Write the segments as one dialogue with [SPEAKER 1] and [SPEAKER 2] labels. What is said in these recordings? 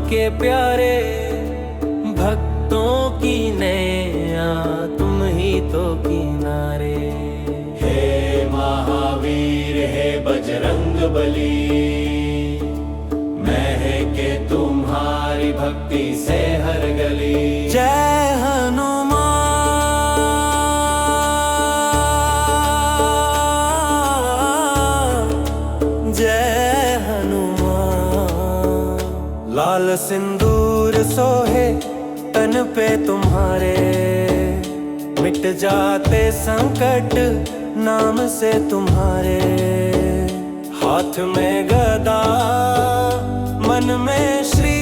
[SPEAKER 1] के प्यारे, भक्तों की नैया तुम ही तो किनारे।
[SPEAKER 2] हे महावीर हे बजरंग बली, महके तुम्हारी भक्ति से हर गली।
[SPEAKER 1] जय हनुमान, जय हनुमान। लाल सिंदूर सोहे तन पे तुम्हारे, मिट जाते संकट नाम से तुम्हारे। हाथ में गदा मन में श्री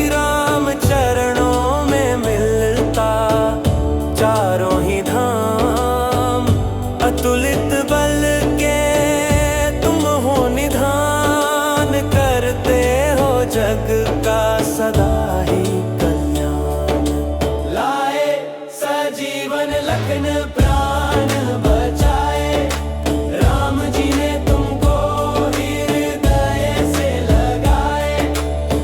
[SPEAKER 1] राम, चरणों में मिलता चारों ही धाम। अतुलित बल के तुम हो निधान, करते हो जग का सदा ही कल्याण।
[SPEAKER 2] लाए सजीवन लखन प्राण बचाए, राम जी ने तुमको हृदय से लगाए।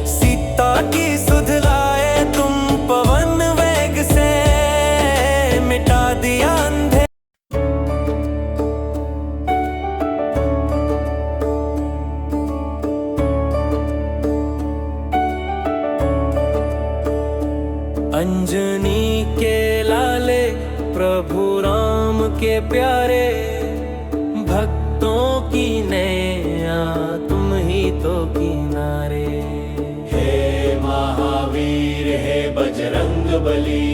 [SPEAKER 1] सीता की सुध लाए तुम पवन वेग से, मिटा दिया अंधे। अंजनी के लाले प्रभु राम के प्यारे, भक्तों की नैया तुम ही तो किनारे।
[SPEAKER 2] हे महावीर हे बजरंग बली,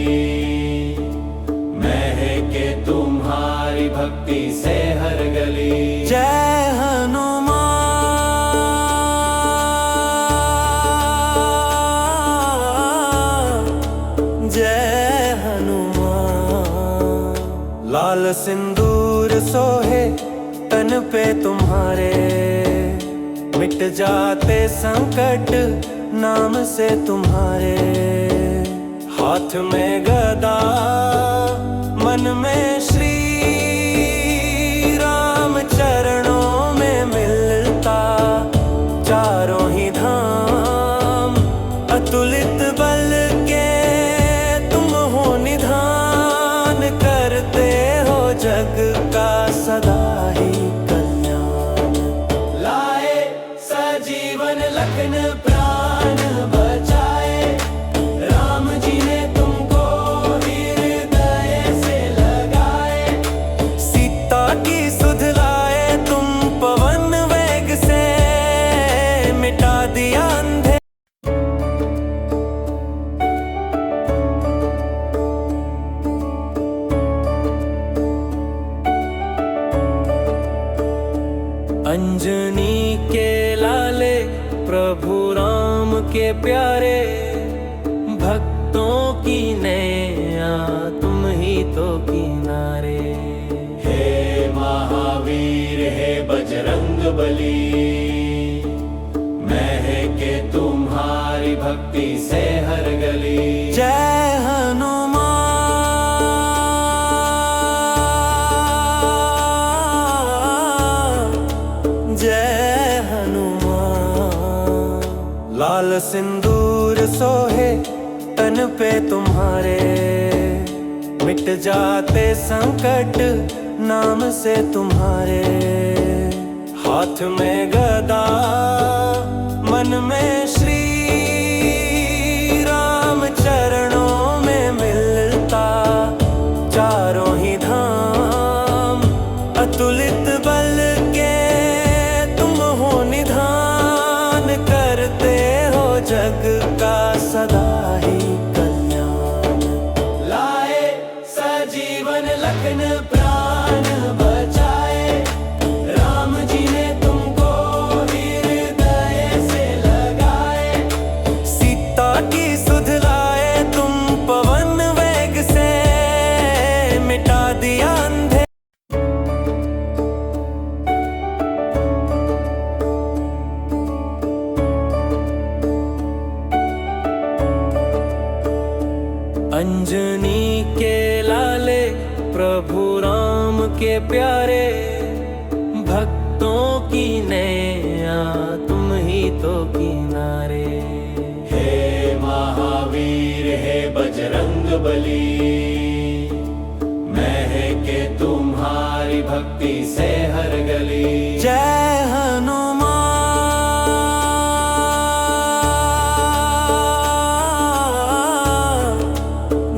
[SPEAKER 2] महके तुम्हारी भक्ति से हर गली।
[SPEAKER 1] जय हनुमान, जय हनुमान। लाल सिंदूर सोहे तन पे तुम्हारे, मिट जाते संकट नाम से तुम्हारे। हाथ में गदा मन में श्री राम, चरणों में मिलता चारों ही धाम। अतुलित बल के तुम हो निधान, करते हो जग का सदा ही कल्याण।
[SPEAKER 2] लाए सजीवन लखन प्राण बचाए, राम जी ने तुमको हृदय से लगाए।
[SPEAKER 1] सीता की सुध लाए तुम पवन वेग से, मिटा दिया अंधे। अंजनी के लाले प्रभु राम के प्यारे, भक्तों की नैया तुम ही तो किनारे।
[SPEAKER 2] हे महावीर हे बजरंग बली, महके तुम्हारी भक्ति से हर गली।
[SPEAKER 1] जय हनुमान, जय हनुमान। लाल सिंदूर सोहे तन पे तुम्हारे, मिट जाते संकट नाम से तुम्हारे। हाथ में गदा मन में श्री राम, चरणों में मिलता चारों ही धाम। अतुलित बल के तुम हो निधान, करते हो जग का सदा ही कल्याण।
[SPEAKER 2] लाए सजीवन लखन प्राण बचाए, राम जी ने तुमको हृदय से लगाए।
[SPEAKER 1] सीता की सुध लाए तुम पवन वेग से, मिटा दिया अंधे। अंजनी के लाले प्रभु राम के प्यारे, भक्तों की नैया तुम ही तो किनारे।
[SPEAKER 2] हे महावीर हे बजरंग बली, महके तुम्हारी भक्ति से हर गली।
[SPEAKER 1] जय हनुमान,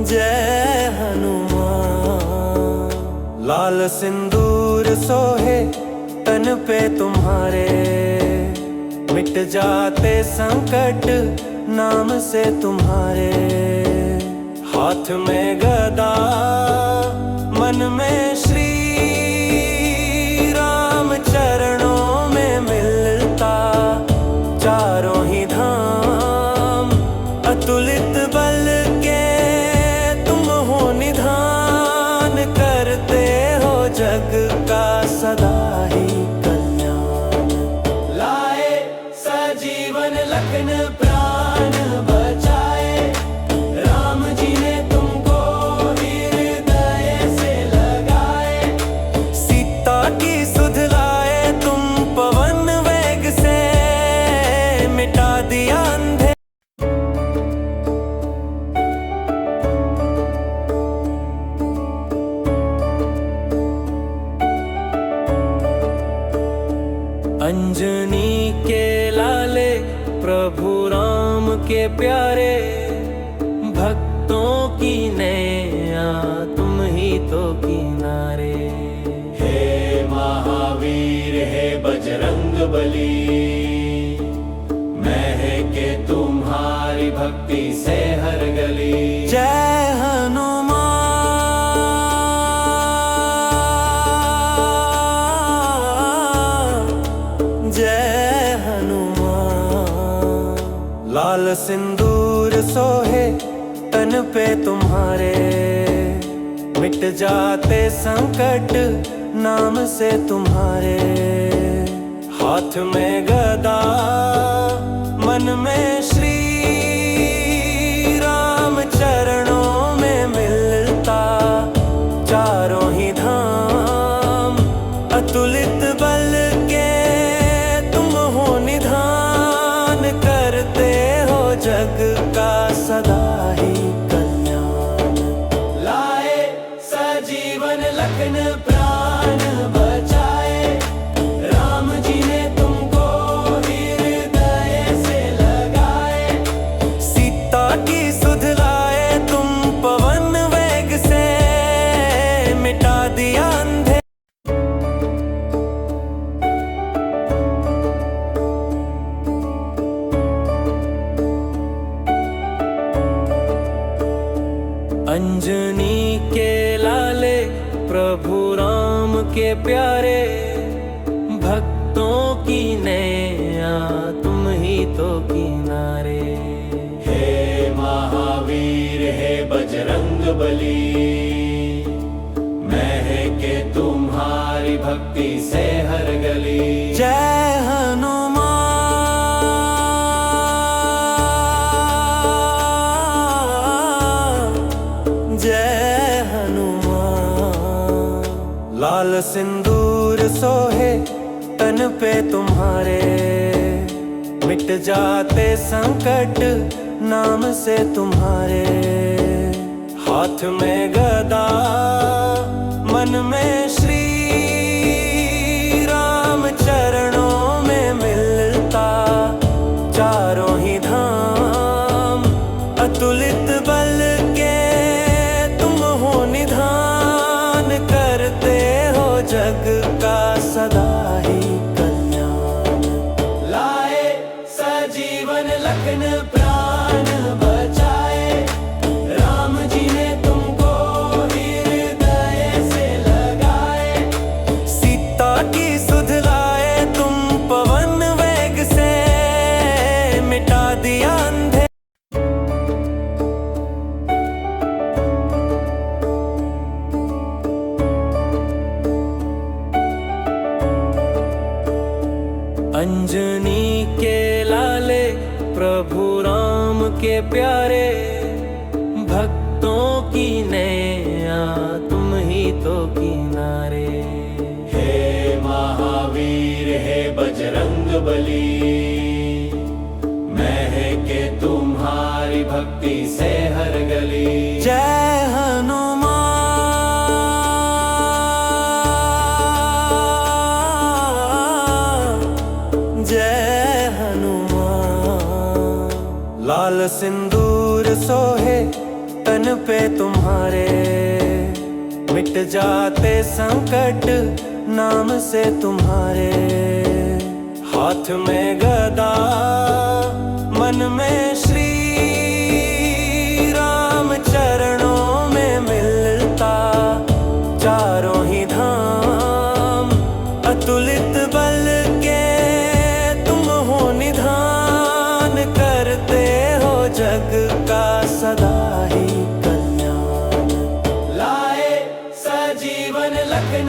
[SPEAKER 1] जय हनुमान। लाल सिंदूर सोहे तन पे तुम्हारे, मिट जाते संकट नाम से तुम्हारे। हाथ में गदा मन में श्री राम, चरणों में मिलता चारों ही धाम। अतुलित बल के तुम हो निधान, करते हो जग का सदा ही कल्याण।
[SPEAKER 2] लाए सजीवन लखन प्राण बचाए, राम जी ने तुमको हृदय से लगाए।
[SPEAKER 1] सीता की सुध लाए तुम पवन वेग से, मिटा दिया अंधे। अंजनी के लाले प्रभु राम के प्यारे, भक्तों की नैया तुम ही तो किनारे।
[SPEAKER 2] हे महावीर हे बजरंग बली, महके तुम्हारी भक्ति से हर गली।
[SPEAKER 1] जय हनुमान, जय हनुमान। लाल सिंदूर सोहे तन पे तुम्हारे, मिट जाते संकट नाम से तुम्हारे। हाथ में गदा मन में श्री राम, चरणों में मिलता चारों ही धाम। अतुलित बल के तुम हो निधान, करते हो जग का सदा ही कल्याण।
[SPEAKER 2] लाए सजीवन लखन प्राण बचाए, राम जी ने तुमको हृदय से लगाए।
[SPEAKER 1] सीता की सुध लाए तुम पवन वेग से, मिटा दिया अंधे। अंजनी के लाले प्रभु राम के प्यारे, भक्तों की नैया तुम ही तो किनारे।
[SPEAKER 2] हे महावीर हे बजरंग बली, महके तुम्हारी भक्ति से हर गली।
[SPEAKER 1] जय हनुमान, जय हनुमान। लाल सिंदूर सोहे तन पे तुम्हारे, मिट जाते संकट नाम से तुम्हारे। हाथ में गदा मन में श्री राम, चरणों में मिलता चारों ही धाम। अतुलित बल के तुम हो निधान, करते हो जग का सदा ही कल्याण।
[SPEAKER 2] लाए सजीवन लखन प्राण बचाए, राम जी ने तुमको हृदय से लगाए।
[SPEAKER 1] सीता की सुध लाए तुम पवन वेग से, मिटा दिया अंधे। अंजनी के लाले प्रभु राम के प्यारे, भक्तों की नैया तुम ही तो किनारे।
[SPEAKER 2] हे महावीर हे बजरंग बली, भक्ति से हर गली।
[SPEAKER 1] जय हनुमान, जय हनुमान। लाल सिंदूर सोहे तन पे तुम्हारे, मिट जाते संकट नाम से तुम्हारे। हाथ में गदा मन में श्री राम, चरणों में मिलता चारों ही धाम। अतुलित बल के तुम हो निधान, करते हो जग का सदा ही कल्याण।
[SPEAKER 2] लाए सजीवन लखन